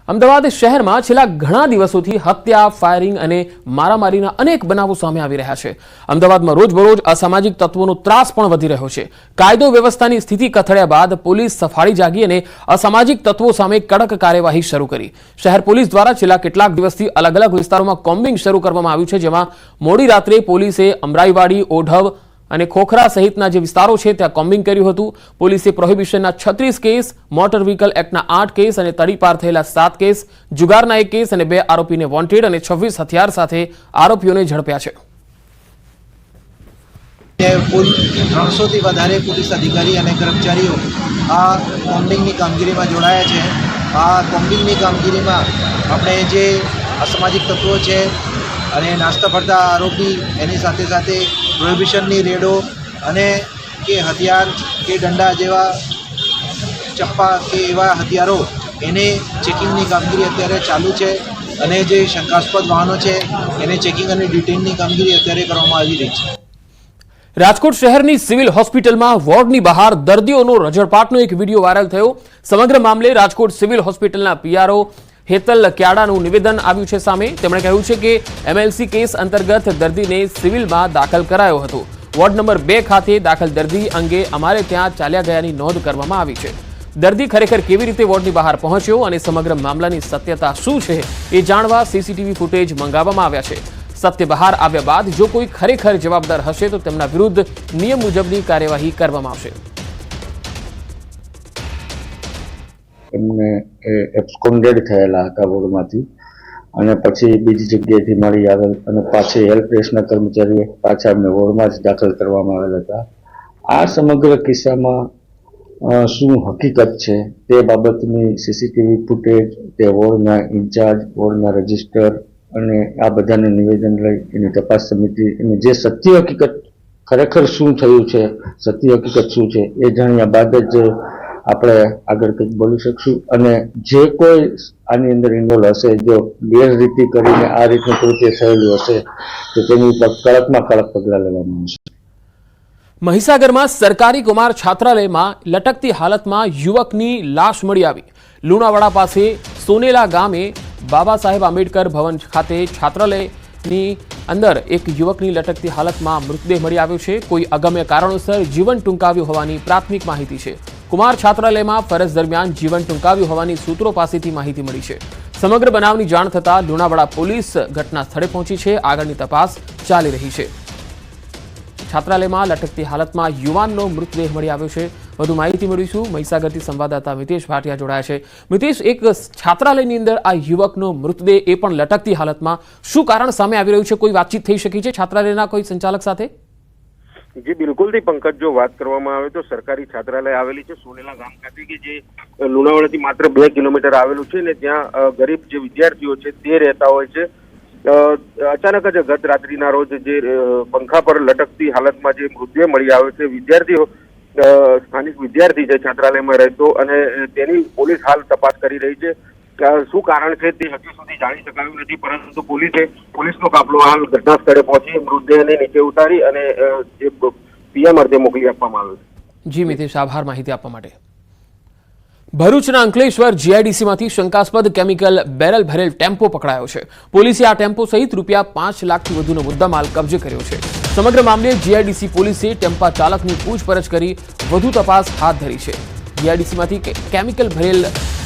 અમદાવાદ શહેરમાં છેલ્લા ઘણા દિવસોથી હત્યા, ફાયરિંગ અને મારામારીના અનેક બનાવો સામે આવી રહ્યા છે. અમદાવાદમાં રોજબરોજ અસામાજિક તત્વોનો ત્રાસ પણ વધી રહ્યો છે. કાયદો વ્યવસ્થાની સ્થિતિ કથળ્યા બાદ પોલીસ સફાળી જાગી અને અસામાજિક તત્વો સામે કડક કાર્યવાહી શરૂ કરી. શહેર પોલીસ દ્વારા છેલ્લા કેટલાક દિવસથી અલગ અલગ વિસ્તારોમાં કોમ્બિંગ શરૂ કરવામાં આવ્યું છે, જેમાં મોડી રાત્રે પોલીસે અમરાઈવાડી, ઓઢવ અને ખોખરા સહિતના જે વિસ્તારો છે ત્યાં કોમ્બિંગ કર્યું હતું. પોલીસે પ્રોહિબિશનના 36 કેસ, મોટર વ્હીકલ એક્ટના 8 કેસ અને તડીપાર થયેલા 7 કેસ, જુગારના 1 કેસ અને 2 આરોપીને વોન્ટેડ અને 26 હથિયાર સાથે આરોપીઓને ઝડપ્યા છે. કુલ 300થી વધારે પોલીસ અધિકારી અને કર્મચારીઓ આ કોમ્બિંગની કામગીરીમાં જોડાયા છે. આ કોમ્બિંગની કામગીરીમાં આપણે જે અસામાજિક તત્વો છે અને નાસ્તા ફરતા આરોપી, એની સાથે સાથે પ્રોહિબિશનની રેડો અને કે હથિયાર કે દંડા જેવા ચપ્પા કે એવા હથિયારો એને ચેકિંગની કામગીરી અત્યારે ચાલુ છે. અને જે શંકાસ્પદ વાહનો છે એને ચેકિંગ અને ડિટેઇનની કામગીરી અત્યારે કરવામાં આવી રહી છે. રાજકોટ શહેરની સિવિલ હોસ્પિટલમાં વોર્ડની બહાર દર્દીઓનો રજળપાટનો એક વિડીયો વાયરલ થયો. સમગ્ર મામલે રાજકોટ સિવિલ હોસ્પિટલના પીઆરઓ હેતલ ક્યાડાનું નિવેદન આવ્યું છે સામે. તેમણે કહ્યું છે કે એમએલસી કેસ અંતર્ગત દર્દીને સિવિલમાં દાખલ કરાયો હતો. વોર્ડ નંબર 2 ખાતે દાખલ દર્દી અંગે અમારે ત્યાં ચાલ્યા ગયાની નોંધ કરવામાં આવી છે. દર્દી ખરેખર કેવી રીતે વોર્ડની બહાર પહોંચ્યો અને સમગ્ર મામલાની સત્યતા શું છે એ જાણવા સીસીટીવી ફૂટેજ મંગાવવામાં આવ્યા છે. સત્ય બહાર આવ્યા બાદ જો કોઈ ખરેખર જવાબદાર હશે તો તેમના વિરુદ્ધ નિયમ મુજબની કાર્યવાહી કરવામાં આવશે. એમને એબ્સ્કોન્ડેડ થયેલા હતા વોર્ડમાંથી અને પછી બીજી જગ્યાએથી મળી આવેલ અને પાછી હેલ્પડેસ્કના કર્મચારીઓ પાછા એમને વોર્ડમાં જ દાખલ કરવામાં આવેલ હતા. આ સમગ્ર કિસ્સામાં શું હકીકત છે તે બાબતની સીસીટીવી ફૂટેજ, તે વોર્ડના ઇન્ચાર્જ, વોર્ડના રજિસ્ટર અને આ બધાને નિવેદન લઈ એની તપાસ સમિતિ અને જે સત્ય હકીકત ખરેખર શું થયું છે, સત્ય હકીકત શું છે એ જાણ્યા બાદ જ આપણે આગળ કંઈક બોલી શકશું. અને જે કોઈ આની અંદર ઇન્વોલ્વ હશે, જો ગેરરીતિ કરીને આ રીતનું કૃત્ય થયેલું હશે તો તેની ઉપર કડકમાં કડક પગલાં લેવામાં આવશે. મહીસાગરમાં સરકારી કુમાર છાત્રાલયમાં લટકતી હાલતમાં યુવકની લાશ મળી આવી. લુણાવાડા પાસે સોનેલા ગામે બાબા સાહેબ આંબેડકર ભવન ખાતે છાત્રાલયની અંદર એક યુવકની લટકતી હાલતમાં મૃતદેહ મળી આવ્યો છે. કોઈ અગમ્ય કારણોસર જીવન ટૂંકાવ્યું હોવાની પ્રાથમિક માહિતી છે. કુમાર છાત્રાલયમાં ફરજ દરમિયાન જીવન ટૂંકાવ્યું હોવાની સૂત્રો પાસેથી માહિતી મળી છે. સમગ્ર બનાવની જાણ થતાં લુણાવાડા પોલીસ ઘટના સ્થળે પહોંચી છે. આગળની તપાસ ચાલી રહી છે. છાત્રાલયમાં લટકતી હાલતમાં યુવાનનો મૃતદેહ મળી આવ્યો છે. વધુ માહિતી મેળવીશું. મહીસાગરથી સંવાદદાતા મિતેશ ભાટિયા જોડાયા છે. મિતેશ, એક છાત્રાલયની અંદર આ યુવકનો મૃતદેહ, એ પણ લટકતી હાલતમાં, શું કારણ સામે આવી રહ્યું છે? કોઈ વાતચીત થઈ શકી છે છાત્રાલયના કોઈ સંચાલક સાથે? જી બિલકુલથી પંકજ, જો વાત કરવામાં આવે તો સરકારી છાત્રાલય આવેલી છે સોનેલા ગામ ખાતે, કે જે લુણાવાડાથી માત્ર 2 કિલોમીટર આવેલું છે ને ત્યાં ગરીબ જે વિદ્યાર્થીઓ છે તે રહેતા હોય છે. અચાનક જ ગત રાત્રિના રોજ જે પંખા પર લટકતી હાલતમાં જે મૃતદેહ મળી આવ્યો છે વિદ્યાર્થીઓ, સ્થાનિક વિદ્યાર્થી છે છાત્રાલયમાં રહેતો, અને તેની પોલીસ હાલ તપાસ કરી રહી છે. શું કારણ છે તે હજુ સુધી જાણી શકાયું નથી, પરંતુ પોલીસનો કાફલો હાલ ઘટના સ્થળે પહોંચી મૃતદેહને નીચે ઉતારી અને જે પીએમ અર્થે મોકલી આપવામાં આવ્યો છે. જી મિતેશ, આભાર માહિતી આપવા માટે. ભરૂચના અંકલેશ્વર જીઆઈડીસીમાંથી શંકાસ્પદ કેમિકલ બેરલ ભરેલ ટેમ્પો પકડાયો છે. પોલીસે આ ટેમ્પો સહિત ₹5 લાખથી વધુનો મુદ્દામાલ કબજે કર્યો છે. સમગ્ર મામલે જીઆઈડીસી પોલીસે ટેમ્પા ચાલકની પૂછપરછ કરી વધુ તપાસ હાથ ધરી છે. જીઆઈડીસીમાંથી કેમિકલ ભરેલ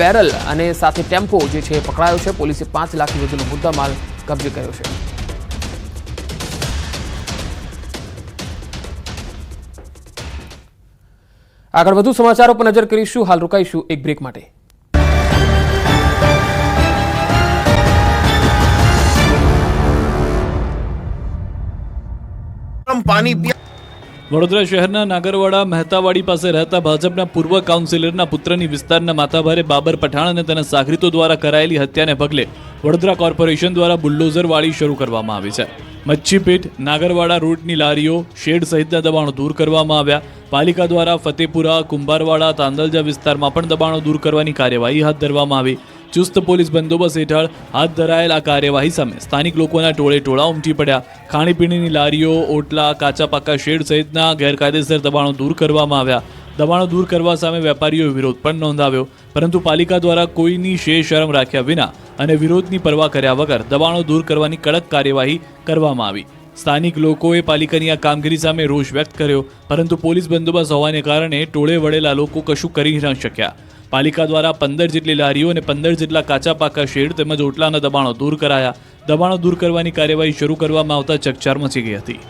બેરલ અને સાથે ટેમ્પો જે છે પકડાયો છે. પોલીસે 5 લાખથી વધુનો મુદ્દામાલ કબજે કર્યો છે. આગળ વધુ સમાચારો પર નજર કરીશું. હાલ રોકાઈશું એક બ્રેક માટે. વડોદરા શહેરના નાગરવાડા મહેતાવાડી પાસે રહેતા ભાજપના પૂર્વ કાઉન્સિલરના પુત્રની વિસ્તારના માથાભારે બાબર પઠાણ અને તેના સાગરીતો દ્વારા કરાયેલી હત્યાને પગલે વડોદરા કોર્પોરેશન દ્વારા બુલડોઝર વાળી શરૂ કરવામાં આવી છે. મચ્છીપેટ, નાગરવાડા રૂટની લારીઓ, શેડ સહિતના દબાણો દૂર કરવામાં આવ્યા. પાલિકા દ્વારા ફતેપુરા, કુંભારવાડા, તાંદલજા વિસ્તારમાં પણ દબાણો દૂર કરવાની કાર્યવાહી હાથ ધરવામાં આવી. ચુસ્ત પોલીસ બંદોબસ્ત હેઠળ હાથ ધરાયેલ આ કાર્યવાહી સામે સ્થાનિક લોકોના ટોળે ઉમટી પડ્યા. ખાણીપીણીની લારીઓ, ઓટલા, કાચા પાકા શેડ સહિતના ગેરકાયદેસર દબાણો દૂર કરવામાં આવ્યા. દબાણો દૂર કરવા સામે વેપારીઓએ વિરોધ પણ નોંધાવ્યો, પરંતુ પાલિકા દ્વારા કોઈની શરમ રાખ્યા વિના અને વિરોધની પરવા કર્યા વગર દબાણો દૂર કરવાની કડક કાર્યવાહી કરવામાં આવી. સ્થાનિક લોકોએ પાલિકાની આ કામગીરી સામે રોષ વ્યક્ત કર્યો, પરંતુ પોલીસ બંદોબસ્ત હોવાને કારણે ટોળે વળેલા લોકો કશું કરી ન શક્યા. પાલિકા દ્વારા 15 જેટલી લારીઓ અને 15 જેટલા કાચા પાકા શેડ તેમજ ઓટલાના દબાણો દૂર કરાયા. દબાણો દૂર કરવાની કાર્યવાહી શરૂ કરવામાં આવતા ચકચાર મચી ગઈ હતી.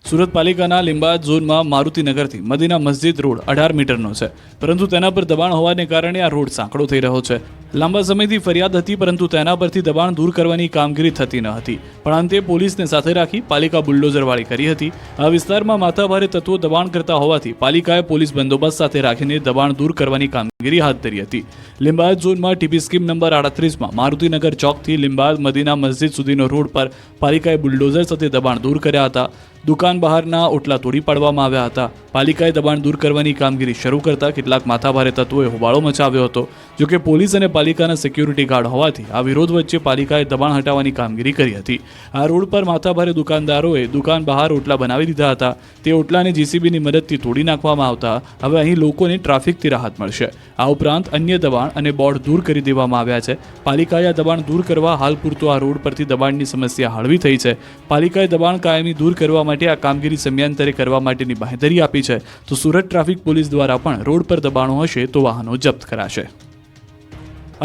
સુરત પાલિકાના લીંબાયત ઝોનમાં મારુતિનગરથી મદીના મસ્જિદ રોડ 18 મીટરનો છે, પરંતુ તેના પર દબાણ હોવાને કારણે આ રોડ સાંકડો થઈ રહ્યો છે. લાંબા સમયથી ફરિયાદ હતી, પરંતુ તેના પરથી દબાણ દૂર કરવાની કામગીરી થતી ન હતી. પણ અંતે પોલીસને સાથે રાખી પાલિકા બુલડોઝરવાળી કરી હતી. આ વિસ્તારમાં માથાભારે તત્વો દબાણ કરતા હોવાથી પાલિકાએ પોલીસ બંદોબસ્ત સાથે રાખીને દબાણ દૂર કરવાની કામગીરી હાથ ધરી હતી. લીંબાયત ઝોનમાં ટીપી સ્કીમ નંબર 38માં મારુતિનગર ચોકથી લીંબાયત મદીના મસ્જિદ સુધીનો રોડ પર પાલિકાએ બુલડોઝર સાથે દબાણ દૂર કર્યા હતા. દુકાન બહારના ઓટલા તોડી પાડવામાં આવ્યા હતા. પાલિકાએ દબાણ દૂર કરવાની કામગીરી શરૂ કરતા કેટલાક માથાભારે તત્વોએ હોબાળો મચાવ્યો હતો. જોકે પોલીસ અને પાલિકાના સિક્યુરિટી ગાર્ડ હોવાથી આ વિરોધ વચ્ચે પાલિકાએ દબાણ હટાવવાની કામગીરી કરી હતી. આ રોડ પર માથાભારે દુકાનદારોએ દુકાન બહાર ઓટલા બનાવી દીધા હતા. તે ઓટલાને જીસીબીની મદદથી તોડી નાખવામાં આવતા હવે અહીં લોકોને ટ્રાફિકથી રાહત મળશે. આ ઉપરાંત અન્ય દબાણ અને બોર્ડ દૂર કરી દેવામાં આવ્યા છે. પાલિકાએ આ દબાણ દૂર કરવા હાલ પૂરતો આ રોડ પરથી દબાણની સમસ્યા હળવી થઈ છે. પાલિકાએ દબાણ કાયમી દૂર કરવા માટે આ કામગીરી સમયાંતરે કરવા માટેની બાંહેધરી આપી છે. તો સુરત ટ્રાફિક પોલીસ દ્વારા પણ રોડ પર દબાણો હશે તો વાહનો જપ્ત કરાશે.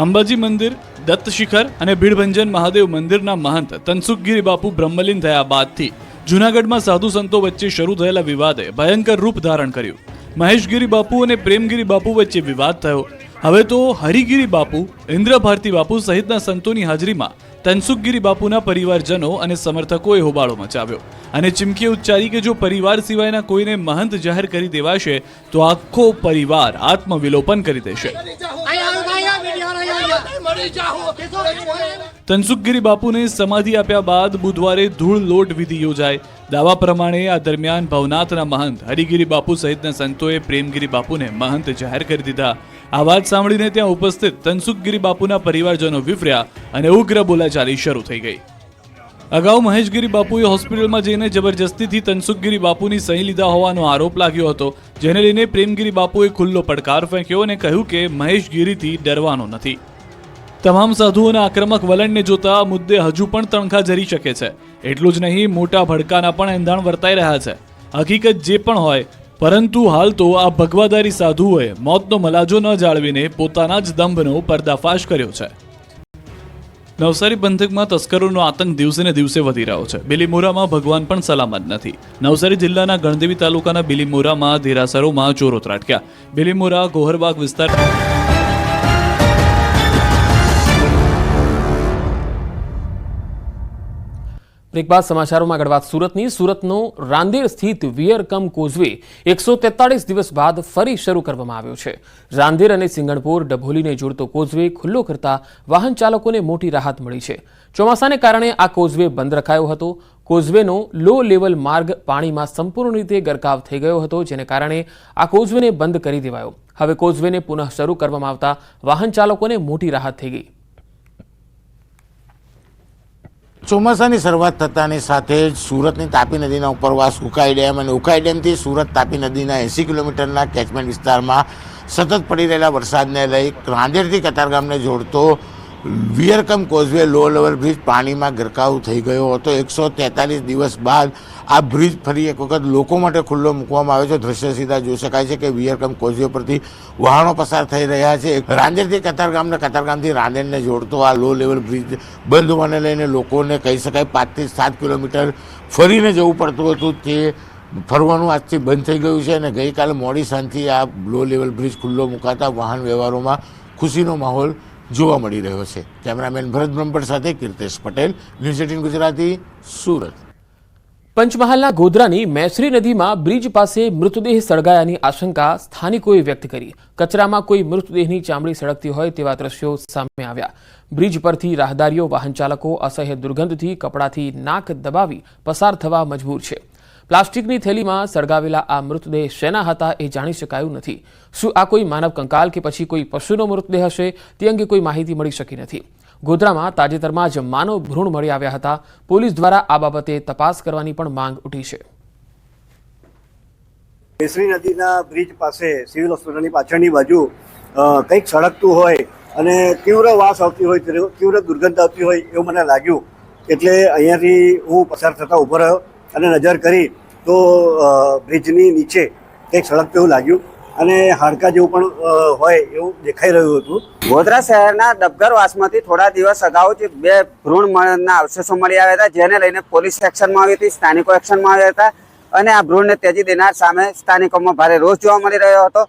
અંબાજી મંદિર, દત્ત શિખર અને ભીડભંજન મહાદેવ મંદિરના મહંત તનસુખગીરી બાપુ બ્રહ્મલીન થયા બાદથી જૂનાગઢમાં સાધુ સંતો વચ્ચે શરૂ થયેલા વિવાદે ભયંકર રૂપ ધારણ કર્યું. મહેશગીરી બાપુ અને પ્રેમગીરી બાપુ વચ્ચે વિવાદ થયો. હવે તો હરિગીરી બાપુ, ઇન્દ્ર ભારતી બાપુ સહિતના સંતોની હાજરીમાં તનસુખગીરી બાપુના પરિવારજનો અને સમર્થકોએ હોબાળો મચાવ્યો અને ચીમકી ઉચ્ચારી કે જો પરિવાર સિવાયના કોઈને મહંત જાહેર કરી દેવાશે તો આખો પરિવાર આત્મવિલોપન કરી દેશે. તનસુખગીરી બાપુને સમાધિ આપ્યા બાદ બુધવારે ધૂળ લોટ વિધિ યોજાઈ. દાવા પ્રમાણે આ દરમિયાન ભવનાથના મહંત હરિગીરી બાપુ સહિતના સંતોએ પ્રેમગીરી બાપુને મહંત જાહેર કરી દીધા. આ વાત સાંભળીને ત્યાં ઉપસ્થિત તનસુખગીરી બાપુના પરિવારજનો વિફર્યા અને ઉગ્ર બોલાચાલી શરૂ થઈ ગઈ. અગાઉ મહેશગીરી બાપુએ હોસ્પિટલમાં જઈને જબરજસ્તીથી તનસુખગીરી બાપુની સહી લીધા હોવાનો આરોપ લાગ્યો હતો, જેને લઈને પ્રેમગીરી બાપુએ ખુલ્લો પડકાર ફેંક્યો અને કહ્યું કે મહેશગીરીથી ડરવાનો નથી. તમામ સાધુઓના આક્રમક વલણને જોતા આ મુદ્દે હજુ પણ તણખા જરી શકે છે. એટલું જ નહીં, મોટા ભડકાના પણ એંધાણ વર્તાઈ રહ્યા છે. હકીકત જે પણ હોય, પરંતુ હાલ તો આ ભગવાદારી સાધુઓએ મોતનો મલાજો ન જાળવીને પોતાના જ દંભનો પર્દાફાશ કર્યો છે. નવસારી પંથકમાં તસ્કરોનો આતંક દિવસે ને દિવસે વધી રહ્યો છે. બિલીમોરામાં ભગવાન પણ સલામત નથી. નવસારી જિલ્લાના ગણદેવી તાલુકાના બિલીમોરામાં દેરાસરોમાં ચોરો ત્રાટક્યા. બિલીમોરા ગોહરબાગ વિસ્તાર બ્રેક બાદ સમાચારોમાં આગળ વાત સુરતની. સુરતનો રાંદેર સ્થિત વિયરકમ કોઝવે 143 દિવસ બાદ ફરી શરૂ કરવામાં આવ્યો છે. રાંદેર અને સિંગણપોર ડભોલીને જોડતો કોઝવે ખુલ્લો કરતા વાહન ચાલકોને મોટી રાહત મળી છે. ચોમાસાને કારણે આ કોઝવે બંધ રખાયો હતો. કોઝવેનો લો લેવલ માર્ગ પાણીમાં સંપૂર્ણ રીતે ગરકાવ થઈ ગયો હતો, જેને કારણે આ કોઝવેને બંધ કરી દેવાયો. હવે કોઝવેને પુનઃ શરૂ કરવામાં આવતા વાહન ચાલકોને મોટી રાહત થઈ ગઈ. ચોમાસાની શરૂઆત થતાની સાથે જ સુરતની તાપી નદીના ઉપરવાસ ઉકાઈ ડેમ અને ઉકાઈ ડેમથી સુરત તાપી નદીના 80 કિલોમીટરના કેચમેન્ટ વિસ્તારમાં સતત પડી રહેલા વરસાદને લઈ રાંદેરથી કતારગામને જોડતો વિયરકમ કોઝવે લો લેવલ બ્રિજ પાણીમાં ગરકાવ થઈ ગયો હતો. 143 દિવસ બાદ આ બ્રિજ ફરી એક વખત લોકો માટે ખુલ્લો મૂકવામાં આવ્યો છે. દ્રશ્ય સીધા જોઈ શકાય છે કે વિયરકમ કોઝવે પરથી વાહનો પસાર થઈ રહ્યા છે. રાંદેરથી કતારગામને કતારગામથી રાંદેરને જોડતો આ લો લેવલ બ્રિજ બંધ હોવાને લઈને લોકોને કહી શકાય 5 થી 7 કિલોમીટર ફરીને જવું પડતું હતું. તે ફરવાનું આજથી બંધ થઈ ગયું છે અને ગઈકાલે મોડી સાંજથી આ લો લેવલ બ્રિજ ખુલ્લો મુકાતા વાહન વ્યવહારોમાં ખુશીનો માહોલ જોવા મળી રહ્યો છે. કેમેરામેન ભરત બ્રહ્મભટ્ટ સાથે કીર્તેશ પટેલ, ન્યૂઝ 18 ગુજરાતી, સુરત. પંચમહાલના ગોધરાની મેસરી નદીમાં બ્રિજ પાસે મૃતદેહ સળગાયાની આશંકા સ્થાનિકોએ વ્યક્ત કરી. કચરામાં કોઈ મૃતદેહની ચામડી સળગતી હોય તેવા દ્રશ્યો સામે આવ્યા. બ્રિજ પરથી રાહદારીઓ, વાહન ચાલકો અસહ્ય દુર્ગંધથી કપડાથી નાક દબાવી પસાર થવા મજબૂર છે. પ્લાસ્ટિકની થેલીમાં સળગાવેલા આ મૃતદેહ શેના હતા એ જાણી શકાયું નથી. શું આ કોઈ માનવ કંકાલ કે પછી કોઈ પશુનો મૃતદેહ હશે તે અંગે કોઈ માહિતી મળી શકી નથી. ગોધરામાં તાજેતરમાં જ માનવ ભ્રૂણ મળી આવ્યા હતા. પોલીસ દ્વારા આ બાબતે તપાસ કરવાની પણ માંગ ઉઠી છે. કેસરી નદીના બ્રિજ પાસે સિવિલ હોસ્પિટલની પાછળની બાજુ કંઈક સળગતું હોય અને તીવ્ર વાસ આવતી હોય, તીવ્ર દુર્ગંધ આવતી હોય એવું મને લાગ્યું. એટલે અહીંયાથી હું પસાર થતાં ઊભો રહ્યો અને નજર કરી તો બ્રિજની નીચે કંઈક સળગતું એવું લાગ્યું અને હાડકા જેવું પણ હોય એવું દેખાઈ રહ્યું હતું. ગોધરા શહેરના ડબગરવાસમાંથી થોડા દિવસ અગાઉ જ 2 ભ્રૂણના અવશેષો મળી આવ્યા હતા, જેને લઈને પોલીસ એક્શનમાં આવી હતી, સ્થાનિકો એક્શનમાં આવ્યા હતા અને આ ભ્રૂણને ત્યજી દેનાર સામે સ્થાનિકોમાં ભારે રોષ જોવા મળી રહ્યો હતો.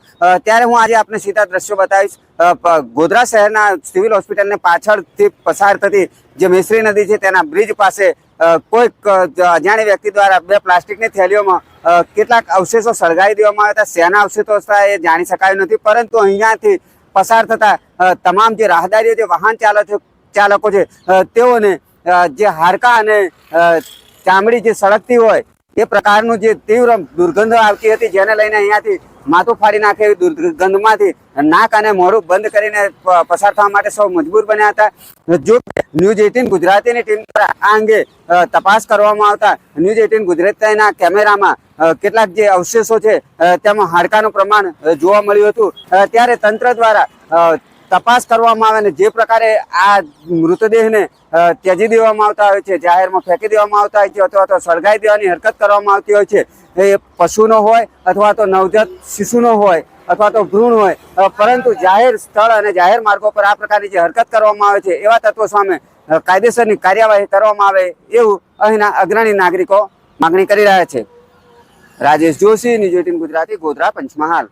ત્યારે હું આજે આપને સીધા દ્રશ્યો બતાવીશ. ગોધરા શહેરના સિવિલ હોસ્પિટલને પાછળથી પસાર થતી જે મેસરી નદી છે તેના બ્રિજ પાસે કોઈક અજાણી વ્યક્તિ દ્વારા 2 પ્લાસ્ટિકની થેલીઓમાં કેટલાક અવશેષો સળગાવી દેવામાં આવ્યા હતા. શેના અવશેષો હતા એ જાણી શકાયું નથી, પરંતુ અહીંયાથી પસાર થતા તમામ જે રાહદારીઓ, જે વાહન ચાલકો છે તેઓને જે હાડકા અને ચામડી જે સળગતી હોય એ પ્રકારનું જે તીવ્ર દુર્ગંધ આવતી હતી, જેને લઈને અહીંયાથી માથું ફાડી નાખે એવી દુર્ગંધમાંથી નાક અને મોઢું બંધ કરીને પસાર થવા માટે સૌ મજબૂર બન્યા હતા. જો ન્યૂઝ 18 ગુજરાતીની ટીમ દ્વારા આ અંગે તપાસ કરવામાં આવતા ન્યૂઝ 18 ગુજરાતીના કેમેરામાં કેટલાક જે અવશેષો છે તેમાં હાડકાનું પ્રમાણ જોવા મળ્યું હતું. ત્યારે તંત્ર દ્વારા તપાસ કરવામાં આવે અને જે પ્રકારે આ મૃતદેહને ત્યજી દેવામાં આવતા હોય છે, જાહેરમાં ફેંકી દેવામાં આવતા હોય છે અથવા તો સળગાવી દેવાની હરકત કરવામાં આવતી હોય છે, એ પશુનો હોય અથવા તો નવજાત શિશુનો હોય અથવા તો ભ્રૂણ હોય, પરંતુ જાહેર સ્થળ અને જાહેર માર્ગો પર આ પ્રકારની જે હરકત કરવામાં આવે છે એવા તત્વો સામે કાયદેસરની કાર્યવાહી કરવામાં આવે એવું અહીંના અગ્રણી નાગરિકો માગણી કરી રહ્યા છે. રાજેશ જોશી, ન્યૂઝ 18 ગુજરાતી, ગોધરા, પંચમહાલ.